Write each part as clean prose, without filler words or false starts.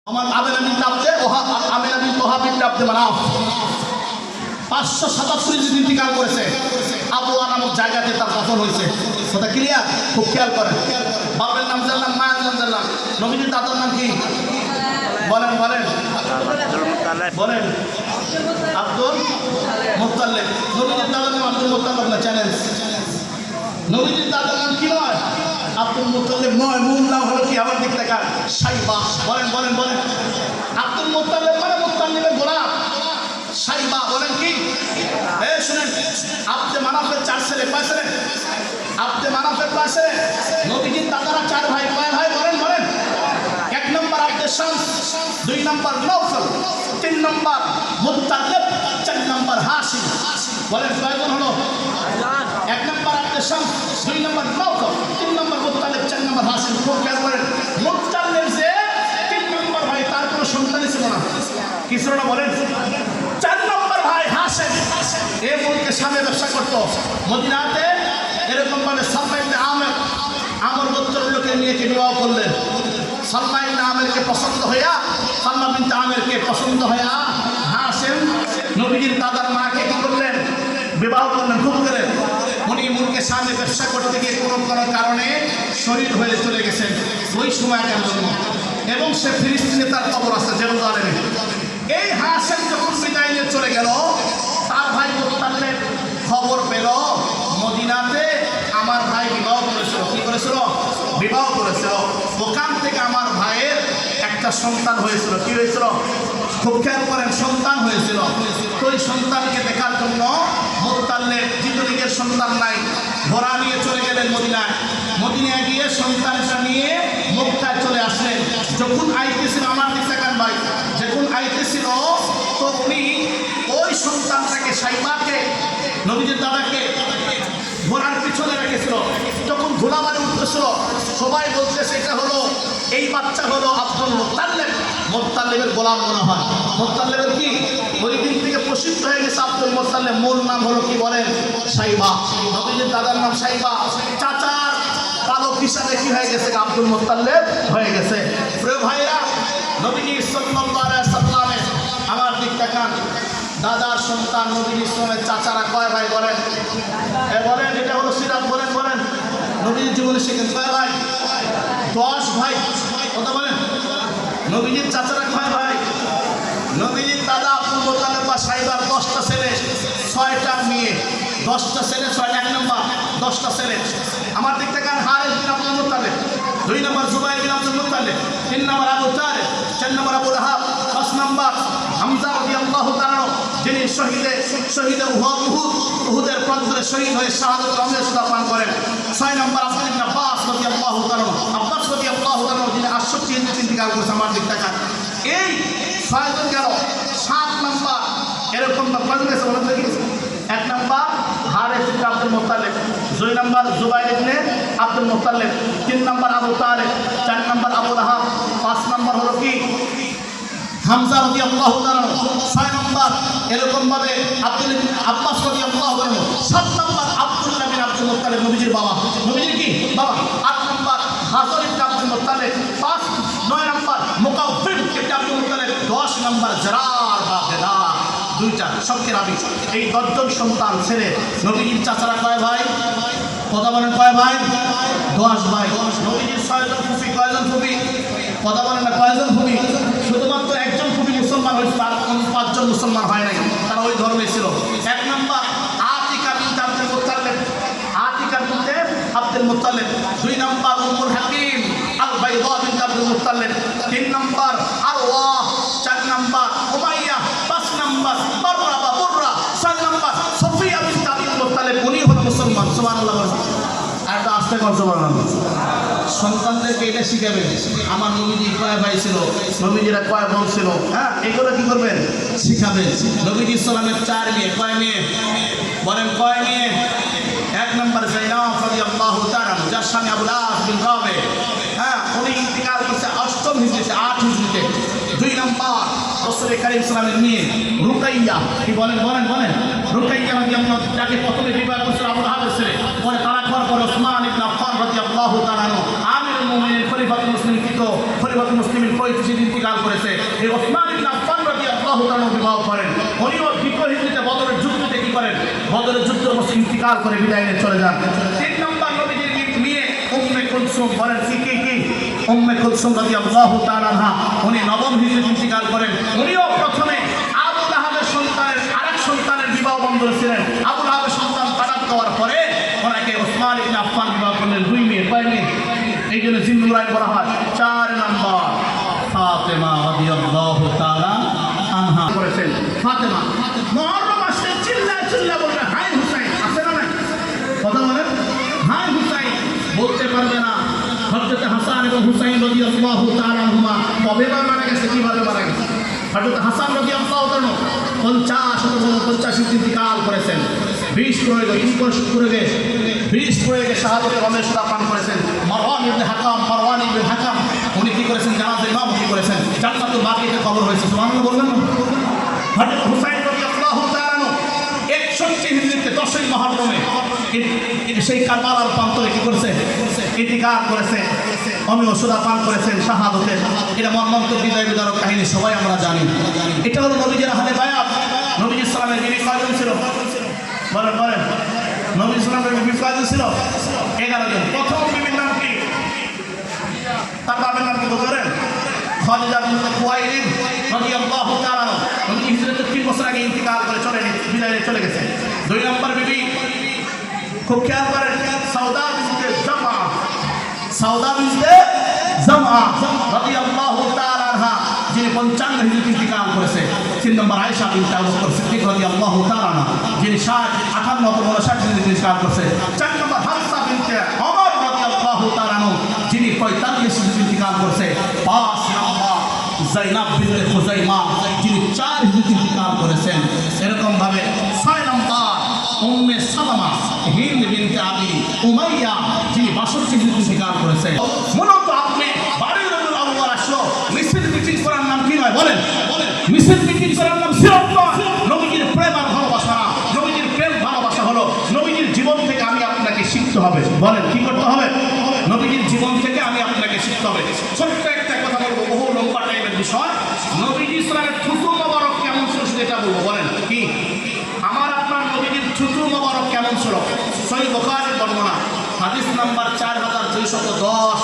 আমেনা বিনতে ওহাব বিনতে আব্দে মানাফ 577 দিন ইন্তিকাল করেছে। আবুয়া নামক জায়গাতে তার দাফন হয়েছে। কথা ক্লিয়ার? খুব খেয়াল করেন। বাপের নাম জানলাম, মায়ের নাম জানলাম, নবীজির দাদার নাম কি? বলেন বলেন বলেন। Abdul Muttalib. নবীজির দাদার নাম আব্দুল মুত্তালিব না, চ্যালেঞ্জ। নবীজির দাদার নাম কি নয়? আব্দুল মুত্তালিব নয়, মূল নাম হলো কি? আমার দিক থেকে সাইবা। বলেন বলেন বলেন। আব্দুল মুত্তালিব মানে মুত্তালিবের গোলাম। সাইবা বলেন কি? শুনেন, আব্দে মানাফের 4 ছেলে। কয় ছেলে? আব্দে মানাফের 5 ছেলে। নবীজির দাদারা 4 ভাই। কয় ভাই? বলেন বলেন। 1 নম্বর আব্দে শামস, 2 নম্বর নওফল, 3 নম্বর মুত্তালিব, 4 নম্বর হাশিম। বলেন কয়জন হলো? 1 নম্বর আব্দে শামস, 2 নম্বর নওফল, 3 নম্বর মুত্তালিব, 4 নম্বর হাশিম। খুব খেয়াল করেন। মুত্তালিব যে 3 নম্বর ভাই, তার কোনো সন্তানই ছিল না। কি ছিল না বলেন? 4 নম্বর ভাই হাশিম, এ মুলকে সামনে ব্যবসা করতো মদিনাতে। এরকম ভাবে সালমা ইবনে আমর গোত্রের লোকে নিয়ে বিবাহ করলেন। সালমা ইবনে আমেরকে পছন্দ হইয়া, সালমা বিনতে আমেরকে পছন্দ হইয়া হাশিম নবীজির দাদার মাকে কি করলেন? বিবাহ করলেন। খুব করে উনি মুলকে সামনে ব্যবসা করতে গিয়ে কোনো কারণে শহীদ হয়ে চলে গেছেন ওই সময়টার জন্য। এবং সে ফিলিস্তিনে তার কবর আছে, জেরুজালেমে। এই হাশিম যখন বিদায় নিয়ে চলে গেল, তার ভাই মুত্তালিব খবর পেল মদিনাতে আমার ভাই বিবাহ করেছিল। কি করেছিল? বিবাহ করেছিল। ওখান থেকে আমার ভাইয়ের একটা সন্তান হয়েছিল। কি হয়েছিল? খুব খেয়াল করেন, সন্তান হয়েছিল। তো ওই সন্তানকে দেখার জন্য মুত্তালিব, জিতলিকের সন্তান নাই, ঘোড়া নিয়ে চলে গেলেন মদিনায়। মদিনায় গিয়ে সন্তানটা নিয়ে মক্কায় চলে আসলেন। যখন আইতেছিল, আমার দিকে তাকান ভাই, যখন আইতেছিল তো উনি ওই সন্তানটাকে, সাইবাকে, নবীজির দাদাকে ঘোড়ার পিছনে রেখেছিল। যখন ঘোড়াবাড়ি উঠতেছিল, সবাই বলতেছে এটা হলো, এই বাচ্চা হলো আব্দুল মুত্তালিব। মুত্তালিবের গোলাম মনে হয়। মুত্তালিবের কি ওই দিন থেকে প্রসিদ্ধ হয়ে গেছে আব্দুল মুত্তালিব। মূল নাম হলো কি বলেন? সাইবা। নবীজির দাদার নাম সাইবা। চাচার পালক হিসাবে কি হয়ে গেছে? আব্দুল মুত্তালিব হয়ে গেছে। প্রিয় ভাইরা, নবীজি সাল্লাল্লাহু আলাইহি সাল্লামের, আমার দিক তাকান, দাদার সন্তান নবীজি ইসলামের চাচারা কয় ভাই? বলেন বলেন। এটা হলো সিরাত। বলেন বলেন। নবীজির জীবনে শিখেন কয় ভাই? 10 ভাই। কথা বলেন। নবীজির চাচারা কয় ভাই? নবীজির দাদা আব্দুল মুত্তালিব বা সাইবার 10টা ছেলে, 6টা মেয়ে। 10টা ছেলে, 6টা। 1 নম্বর 10টা ছেলে। আমার দিক থেকে হারিস বিন আব্দুল মুত্তালিব, 2 নম্বর জুবাইর বিন আব্দুল মুত্তালিব, 3 নম্বর আবু তালেব, 4 নম্বর আবু লাহাব, 5 নম্বর হামজা রাদিয়াল্লাহু তাআলা, যিনি শহীদে উহুদের প্রান্তরে শহীদ হয়ে শাহাদাত রঙের সুতা পান করেন। 6 নম্বর আব্দুল ইবনে আব্বাস রাদিয়াল্লাহু তাআলা, আব্বাস রাদিয়াল্লাহু তাআলা, যিনি 68 হিজরি ইন্তিকাল করেছেন। আমার দিক থেকে এই 6 জন গেল। 7 নম্বর এরকম কয়জন গেছে বলেন দেখি? 1 নম্বর হারিস বিন আব্দুল মুত্তালিব, 2 নম্বর জুবাইর ইবনে আব্দুল মুত্তালিব, 3 নম্বর আবু তালেব, 4 নম্বর আবু লাহাব, 5 নম্বর হলো কি হামজা রাদিয়াল্লাহু তাআলা, 6 নম্বর এরকম ভাবে আব্দুল আব্বাস রাদিয়াল্লাহু তাআলা, 7 নম্বর আব্দুল্লাহ বিন আব্দুল মুত্তালিব, নবীজির বাবা। নবীজির কি বাবা? 8 নম্বর হাসান ইবনে আব্দুল মুত্তালিব, 9 নম্বর মুকাফফির ইবনে আব্দুল মুত্তালিব, 10 নম্বর জারার বা গেদার, 2টা সবকে রাবি। এই 10 জন সন্তান ছেলে। নবীজির চাচারা কয় ভাই? কথা বলেন কয় ভাই? 10 ভাই। নবীজির 6 জন ফুফি। কয়জন ফুফি? কথা বলেন না, কয়জন ফুফি? শুধুমাত্র একজন ফুফি মুসলমান হয়েছিল, আর 5 জন মুসলমান হয় নাই। তারা ওই ধর্মে ছিল। 1 নম্বর আতিকা বিনতে আব্দুল মুত্তালিব, আতিকা বিনতে আব্দুল মুত্তালিব। 2 নম্বর উম্মুল হাকিম আল বাইদা বিনতে আব্দুল মুত্তালিব। 3 নম্বর আরওয়া, 4 নম্বর উমাইয়া, 5 নম্বর বাররা বা বুররা, 6 নম্বর সফিয়া বিনতে আব্দুল মুত্তালিব। উনি হলো মুসলমান। সুবহানাল্লাহ। আর তো আস্তে কর সুবহানাল্লাহ। সন্তানদেরকে এটা শিখাবেন, আমার নবীজি কয় ভাই ছিল, নবীজিরা কয় বোন ছিল, হ্যাঁ, এগুলো কি করবেন? শিখাবেন। নবীজি সাল্লামের 4 মেয়ে। কয় মেয়ে? বলেন কয় মেয়ে? 1 নম্বর যায়নাব রাদিয়াল্লাহু তাআলা, যার স্বামী আবুল আস বিন রাবে, হ্যাঁ, উনি ইন্তিকাল করেছে 8ম হিজরিতে, 8 হিজরিতে। 2 নম্বর রাসূল কারীম সাল্লামের মেয়ে রুকাইয়া। কি বলেন বলেন বলেন? রুকাইয়া রাদিয়াল্লাহু, যাকে প্রথমে বিবাহ করেছিল আবু লাহাবের ছেলে, পরে তালাক হওয়ার পর ওসমান ইবনে আফফান রাদিয়াল্লাহু তাআলা আমিরুল মুমিনিন খলিফাতুল মুসলিমিন, খলিফাতুল মুসলিমিন 35 ইন্তিকাল করেছে। এই ওসমান ইবনে আফফান রাদিয়াল্লাহু তাআলা বিবাহ করেন। উনিও দ্বিতীয় হিজরিতে বদরের যুদ্ধে কি করেন? বদরের যুদ্ধ মুসলিম ইন্তিকাল করে বিদায় নিয়ে চলে যান। 3 নম্বর নবীজির মেয়ে উম্মে কুলসুম, বলেন কি উম্মে কুলসুম রাদিয়াল্লাহু তাআলা আনহা, উনি নবম হিজরিতে ইন্তিকাল করেন। উনিও প্রথমে আবু লাহাবের সন্তানের আরেক সন্তানের বিবাহ বন্ধন ছিলেন। আবু লাহাবের সন্তান তালাক দেওয়ার পরে ওনাকে ওসমান ইবনে আফফান বিবাহ করলেন। 2 মেয়ে, কয় মেয়ে? এই জন্য জিন্নুরাইন বলা হয়। 4 নম্বর ফাতেমা রাদিয়াল্লাহু তাআলা আনহা করেছেন। ফাতেমা মুহররম মাসে চিল্লা বলবে হাই হুসাইন, আছে না নাই? কথা বলেন, হাই হুসাইন বলতে পারবে না। হযরত হাসান এবং হুসাইন রাদিয়াল্লাহু তাআলা আনহুমা কবে মারা গেছে, কিভাবে মারা গেছে? হযরত হাসান রাদিয়াল্লাহু তাআলা 50 ইন্তিকাল করেছেন। 20 প্রয়োগে কি করে গেছে? 20 প্রয়োগে শাহাদাতের রমেশটা পান করেছেন। মারওয়ান ইবনে হাকাম উনি কি করেছেন? জানাজা ইমামতি করেছেন। জান্নাতুল বাকিতে কবর হয়েছে। সুবহানাল্লাহ বলবেন না? হযরত হুসাইন রাদিয়াল্লাহু তাআলা 61 হিজরিতে 10ই মুহররমে সেই কারবালার প্রান্তরে কি করেছে? ইন্তিকাল করেছে। অমিওসুরা পান করেছেন শাহাদাতের। এটা মর্মান্তিক বিদায় বিদারক কাহিনী, সবাই আমরা জানি। এটা হলো নবীজির আহলে বায়াত। নবী ইসলামের বিবি কয়জন ছিল? বলেন নবী ইসলামের বিবি কয়জন ছিল? 11 জন। প্রথম বিবির নাম কি? তার বাবার নাম কি বলতে পারেন? খাদিজা বিনতে খুয়াইলিদ রাদিয়াল্লাহু তাআলা আনহা। উনি হিজরতের 3 বছর আগে ইন্তিকাল করে বিদায় চলে গেছে। 2 নম্বর বিবি খুব খেয়াল করেন, সাউদা বিনতে জামআ রাদিয়াল্লাহু তাআলা আনহা, যিনি 55 হিজরিতে ইন্তিকাল করেছে। 3 নম্বর আয়েশা বিনতে আবু বকর সিদ্দিক রাদিয়াল্লাহু তাআলা আনহা, যিনি 58 হিজরিতে ইন্তিকাল করেছে। 4 নম্বর হাফসা বিনতে ওমর রাদিয়াল্লাহু তাআলা আনহা, যিনি 45 হিজরিতে ইন্তিকাল করেছে। 5 নম্বর যায়েনাব বিনতে খুজাইমা, যিনি 4 হিজরিতে ইন্তিকাল করেছেন। এরকম ভাবে 6 নম্বর উম্মে সালামা হিন্দ বিনতে আবি উমাইয়া, যিনি 62 হিজরিতে ইন্তিকাল করেছে। মূলত আপনি 12 রবিউল আউয়াল আসলো, মিছিল মিটিং করার নাম কি নয়? বলেন মিছিল মিটিং করার নাম সিরাত নয়। নবীজির প্রেম আর ভালোবাসা না। নবীজির প্রেম ভালোবাসা হলো নবীজির জীবন থেকে আমি আপনাকে শিখতে হবে। বলেন কি করতে হবে? নবীজির জীবন থেকে আমি আপনাকে শিখতে হবে। ছোট্ট একটা কথা বলবো, বহু লম্বা টাইমের বিষয়। নবীজি ইসলামের থুতু মোবারক কেমন ছিল সেটা বলবো। বলেন কি? আমার আপনার নবীজির থুতু মোবারক কেমন ছিল? সহিহ বুখারীর বর্ণনা, হাদিস নাম্বার 4210।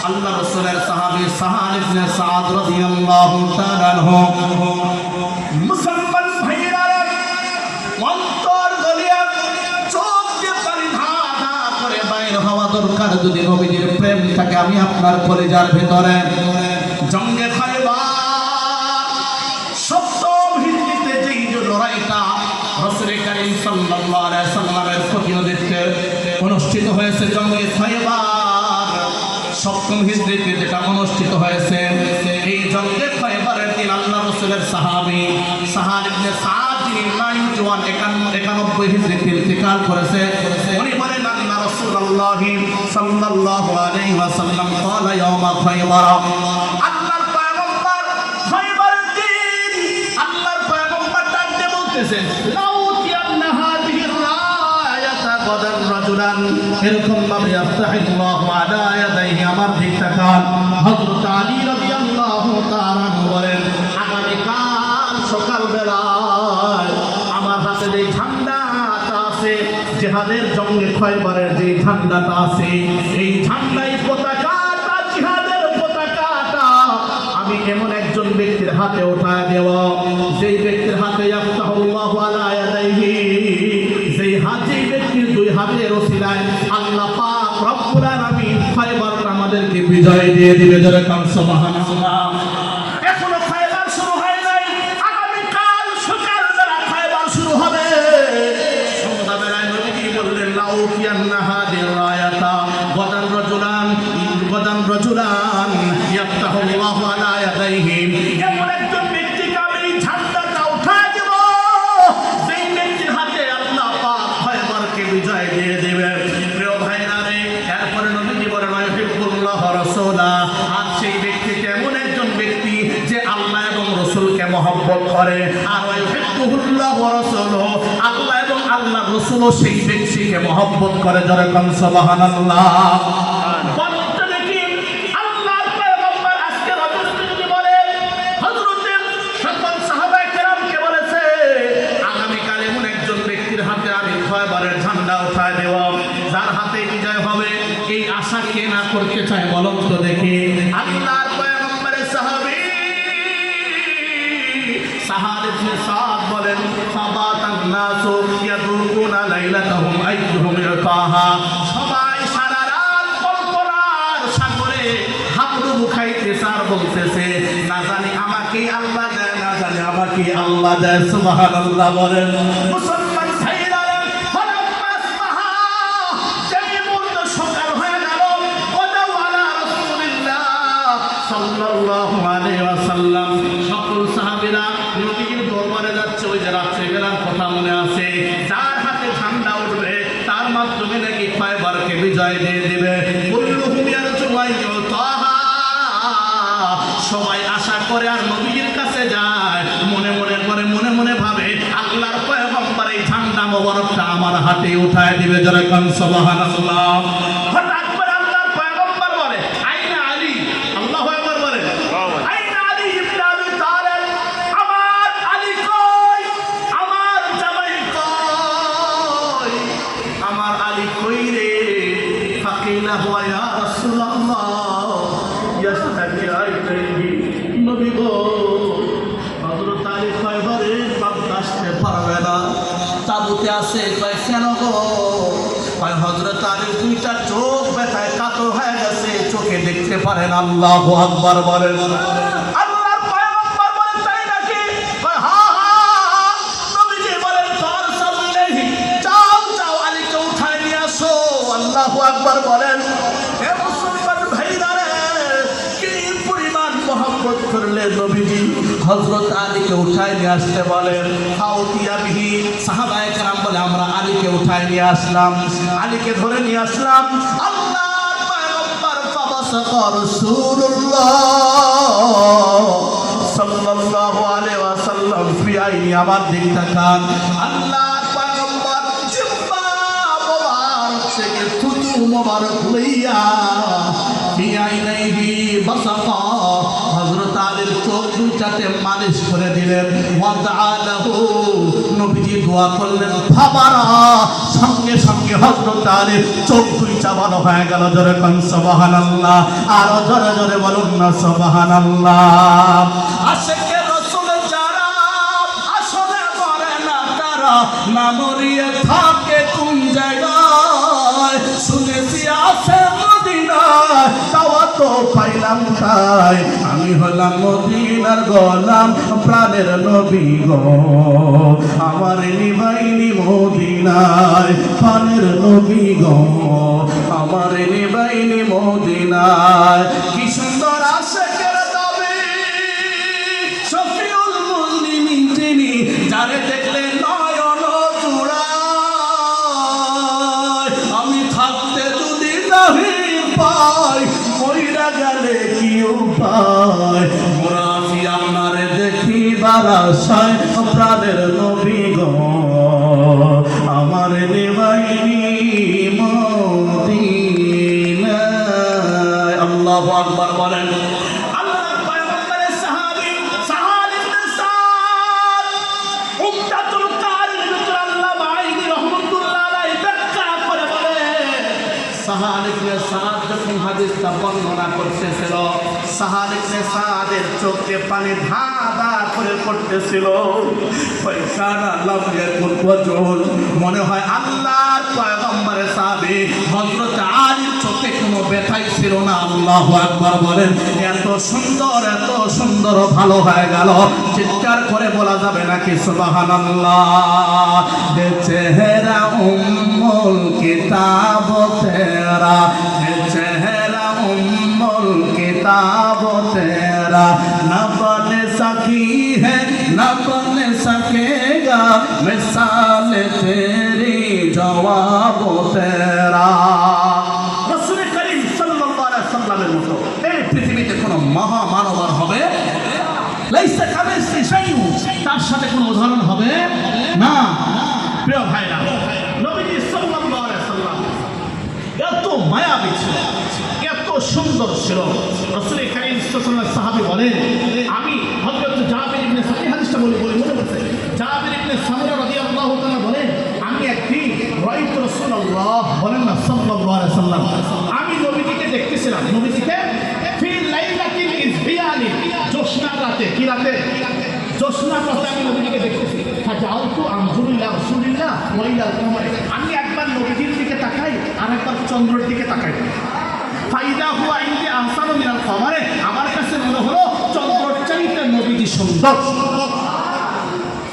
আল্লাহ রাসূলের সাহাবী সাহাল ইবনে সাদ রাদিয়াল্লাহু তাআলা আনহু, মুসলমান ভাইরা অন্তর গলিয়া চোখ দিয়ে পানি ধাঁধা করে বাইরে হওয়া দরকার। যদি নবীজির প্রেম থাকে আমি আপনার কলিজার ভিতরে, জঙ্গে খায়বার সপ্তম হিজরিতে যেই লড়াইটা রাসূল কারীম সাল্লাল্লাহু আলাইহি সাল্লামের প্রতিনিধিত্বে অনুষ্ঠিত হয়েছে, জঙ্গে খায়বার সপ্তম হিজরিতে যেটা অনুষ্ঠিত হয়েছে, এই জঙ্গে খায়বারের দিন আল্লাহ রাসূলের সাহাবী সাহাল ইবনে সাদ, যিনি 91 হিজরিতে ইন্তিকাল করেছে, উনি বলেন আল্লাহ রাসূলুল্লাহ সাল্লাল্লাহু আলাইহি ওয়াসাল্লাম ক্বালা ইয়াওমা খায়বার, আল্লাহর পয়গম্বর খায়বারের দিন আল্লাহর পয়গম্বর ডাক দিয়ে বলতেছেন, লাউতিয়ান্না হাযিহির রায়াতা গাদান রাজুলান, এরকম ভাবে আফতাহিল্লাহু আলা ইয়াদাইহি, আমার দিক তাকান। হযরত আলী রাদিয়াল্লাহু তাআলা বলেন, আগামীকাল সকালবেলায় আমার হাতে যে ঝান্ডাটা আছে, জিহাদের জঙ্গে খায়বারের যে ঝান্ডাটা আছে, এই ঝান্ডাই পতাকাটা, জিহাদের পতাকাটা আমি এমন একজন ব্যক্তির হাতে উঠায় দেব, যেই ব্যক্তির হাতে আফতাহুল্লাহু আলা ইয়াদাইহি, যেই ব্যক্তির 2 হাতের ওসিলায় আল্লাহ পাক রব্বুল আলামিন খায়বারটা আমাদেরকে বিজয় দিয়ে দিবে। যারা কান সুবহানাল্লাহ। এখনো খায়বার শুরু হয় নাই, আগামী কাল সকালবেলা খায়বার শুরু হবে। সন্ধ্যাবেলায় নবীজি বললেন, লাউতিয়ান্না হাযিহির রায়াতা গাদান রাজুলান ইয়াফতাহুল্লাহু আলা ইয়াদাইহি, এমন একজন ব্যক্তিকে আমি ঝান্ডাটা উঠায় দেব, যেই ব্যক্তির হাতে আল্লাহ পাক খায়বারকে বিজয় দিয়ে দেবে। প্রিয় ভাইরা রে, এরপরে নবীজি বলেন, ইউহিব্বুল্লাহ ওয়া রাসূলা, আর সেই ব্যক্তি এমন একজন ব্যক্তি যে আল্লাহ এবং রাসূলকে মহব্বত করে। আর ইউহিব্বুল্লাহ ওয়া রাসূলুহু, আল্লাহ এবং আল্লাহর রাসূলও সেই ব্যক্তিকে মহব্বত করে। যারা কান সুবহানাল্লাহ। সাহাল ইবনে সাদ বলেন ফাবাতান নাসু ইয়াদুকুনা লাইলাতাহুম আইয়ুহুম ইয়াতাহা, সবাই সারা রাত কল্পনার সাগরে হাবুডুবু খাইতেছে আর বলতেছে না জানি আমাকে আল্লাহ দেয়, না জানি আমাকে আল্লাহ দেয়। সুবহানাল্লাহ বলেন। মুসলমান ভাইরা ফালাম্মা আসবাহা, যেই মুহূর্তে সকাল হয়ে গেল, ওয়াদাউ আলা রাসূলিল্লাহ সাল্লাল্লাহু আলাইহি ওয়াসাল্লাম, সকল সাহাবীরা নবীর দরবারে যাচ্ছে। ওই যে রাত্রে বেলার কথা মনে আছে, যার হাতে ঠান্ডা উঠবে তার মাধ্যমে নাকি খয়বরকে বিজয় দিয়ে দিবে। কুল্লুহুম ইয়ারজু আইয়ুতাহা, সবাই আশা করে আর নবীর কাছে যায়, মনে মনে করে মনে মনে ভাবে আল্লাহর পয়গম্বর এই ঠান্ডা মোবারকটা আমার হাতে উঠায় দিবে। যারা কান সুবহানাল্লাহ। হঠাৎ করে আল্লাহর পয়গম্বর বলে আইনা আলী, আল্লাহু আকবার বলে আইনা আলী ইবনে আবি তালেব, আমার আলী কই, আমার জামাই কই, আমার আলী কই রে? ফাকিলা হুয়া ইয়া রাসূলুল্লাহ ইয়াসতাকি আইতাইহি, নবী গো হযরত আলী খয়বরে বাদ আসতে পারবে না, তাবুতে আছে। কয় কেন গো? কয় হযরত আলীর দুইটা চোখ ব্যথায় কাতর হয়ে গেছে, চোখে দেখতে পারেন। আল্লাহু আকবার বলেন। আল্লাহর পয়গম্বর বলেন তাই নাকি? কয় হ্যাঁ হ্যাঁ। নবীজি বলেন ফারসালিহি, যাও যাও আলীকে উঠায় নিয়ে আসো। আল্লাহু আকবার বলেন। হে মুসলমান ভাইরা রে, কি পরিমাণ মহব্বত করলে নবীজি হযরত আলীকে উঠায় নিয়ে আসতে বলেন। ফাউতিয়া বিহি, সাহাবায়ে কেরাম বলে আমরা আলীকে উঠায় নিয়ে আসলাম, আলীকে ধরে নিয়ে আসলাম। আল্লাহর পয়গম্বর ফাবাসাকা রাসূলুল্লাহ সাল্লাল্লাহু আলাইহি ওয়াসাল্লাম ফি আইনি, আমার দিকে তাকান। আল্লাহর পয়গম্বর জিহ্বা মোবারক থেকে থুতু মোবারক লইয়া ফি আইনাইহি বাসাকা, হযরত আলীর চোখ দুইটাতে মালিশ করে দিলেন। ওয়াদাআলাহু, নবীজি দোয়া করলেন। ফাবারা, সঙ্গে সঙ্গে হযরত আলীর চোখ দুইটা ভালো হয়ে গেল। জোরে কোন সুবহানাল্লাহ, আরো জোরে জোরে বলুন না সুবহানাল্লাহ। আশিকে রাসূল যারা আসলে করে না তারা না মরিয়ে থাকে কোন জায়গায়, শুনেছি আছে মদিনায়, তাওয়া তো পাইলাম তাই। আমি হলাম মদিনার গোলাম, প্রাণের নবী গো আমার নিবাইনি মদিনায়, প্রাণের নবী গো আমার নিবাইনি মদিনায়। কি সুন্দর আশিকের দাবি, শফিউল মুজলিমিন তিনি, যারে দেখলে নয়ন জুড়ায়। আমি থাকতে যদি নাহি পাই, মইরা গেলে কি উপায়, মোরাফি আপনারে দেখিবার আশায়, প্রাণের নবী গো আমার নিবাইনি মদিনায়। আল্লাহু আকবার বলেন। আল্লাহর পয়গম্বরের সাহাবী সাহাল ইবনে সাদ, উমদাতুল কারি আল্লামা আইনি রাহমাতুল্লাহ আলাইহি ব্যাখ্যা করে বলে, সাহাল ইবনে সাদ যখন হাদিসটা বর্ণনা করতেছিল, সাহাল ইবনে সাদের চোখে পানি ধাঁধা করে পড়তেছিল। পয়সানা লাভের পূর্বজল, মনে হয় আল্লাহর পয়গম্বরের সাহাবী হযরত আলীর চোখে কোনো ব্যথাই ছিল না। আল্লাহু আকবার বলেন। এত সুন্দর ভালো হয়ে গেল, চিৎকার করে বলা যাবে নাকি সুবহানাল্লাহ। হে চেহারা উম্মুল কিতাব তেরা, হে চেহারা উম্মুল किताब तेरा न बन सकी है न बन सकेगा मिसाल तेरी जवाब तेरा। रसूल करीम सल्लल्लाहु अलैहि वसल्लमेর মতো এই পৃথিবীতে কোনো মহামানব হবে লাইসা কামিসলি শাইউ, তার সাথে কোনো উদাহরণ হবে না। প্রিয় ভাইরা, নবীজি সাল্লাল্লাহু আলাইহি ওয়াসাল্লাম এত মায়াবী ছিল, এত সুন্দর ছিল। রাসূল কারীম সাল্লাল্লাহু আলাইহি ওয়াসাল্লাম সাহাবী বলেন, আমি হযরত জাবির ইবনে সামিরা হাদিসটা বলি মনে পড়ছে। জাবির ইবনে সামিরা রাদিয়াল্লাহু তাআলা বলেন, আমি একদিন রাইতু রাসূলুল্লাহ বলেন না সাল্লাল্লাহু আলাইহি ওয়াসাল্লাম, আমি নবীজিকে দেখতেছিলাম, নবীজিকে ফি লাইলাতিল ইসবিয়ানি, জ্যোৎস্না রাতে। কি রাতে? জ্যোৎস্না পথে আমি নবীজিকে দেখতেছি, ফাজালতু আনজুরু ইলা রাসূলিল্লাহ ওয়া ইলাল কমারি, আমি একবার নবীজির দিকে তাকাই আর একবার চন্দ্রের দিকে তাকাই। ফাইদা হুয়া ইনদি আহসানু মিনাল কমারি, আমার কাছে মনে হলো চন্দ্রের চাইতে নবীজি সুন্দর।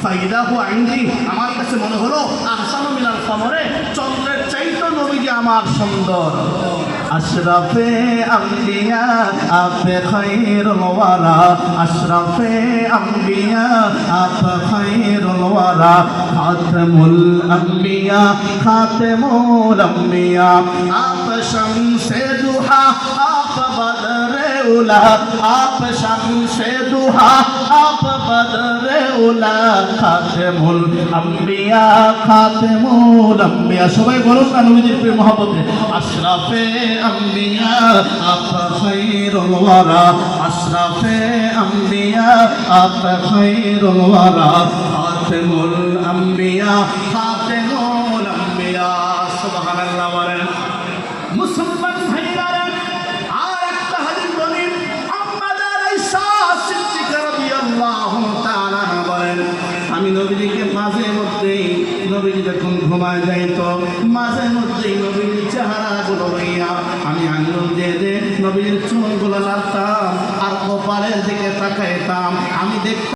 ফাইদা হুয়া ইনদি, আমার কাছে মনে হলো আহসানু মিনাল কমারি, চন্দ্রের চাইতে নবীজি আমার সুন্দর। আশরাফে আম্বিয়া আপে খায়রুল ওয়ারা, আশরাফে আম্বিয়া আপে খায়রুল ওয়ারা, খাতামুল আম্বিয়া খাতামুল আম্বিয়া, আপ শামসে দুহা আপ বদরে উলা, আপ শামসে দুহা আপ বদরে উলা, খাতামুল আম্বিয়া খাতামুল আম্বিয়া। সবাই বলুন না নবীজির প্রেম মহব্বতে, আশরাফে আম্বিয়া আপ খায়রুল ওয়ারা, আশরাফে আম্বিয়া আপ খায়রুল ওয়ারা, খাতামুল আম্বিয়া খাতামুল আম্বিয়া। সুবহানাল্লাহ বলেন। মুসলমান ভাইরা, আর একটা হাদিস বলি, আহমদ আলাইসা সিদ্দিক রাদিয়াল্লাহু তাআলা বলেন, আমি নবীজিকে মাঝে মধ্যেই, নবীজি যখন ঘুমায় যাইত, মাঝে মধ্যেই নবীজির চেহারাগুলো লইয়া আমি আঙ্গুল দিয়ে নবীজির চুলগুলো লাগতাম আর কপালের দিকে তাকাইতাম। আমি দেখতাম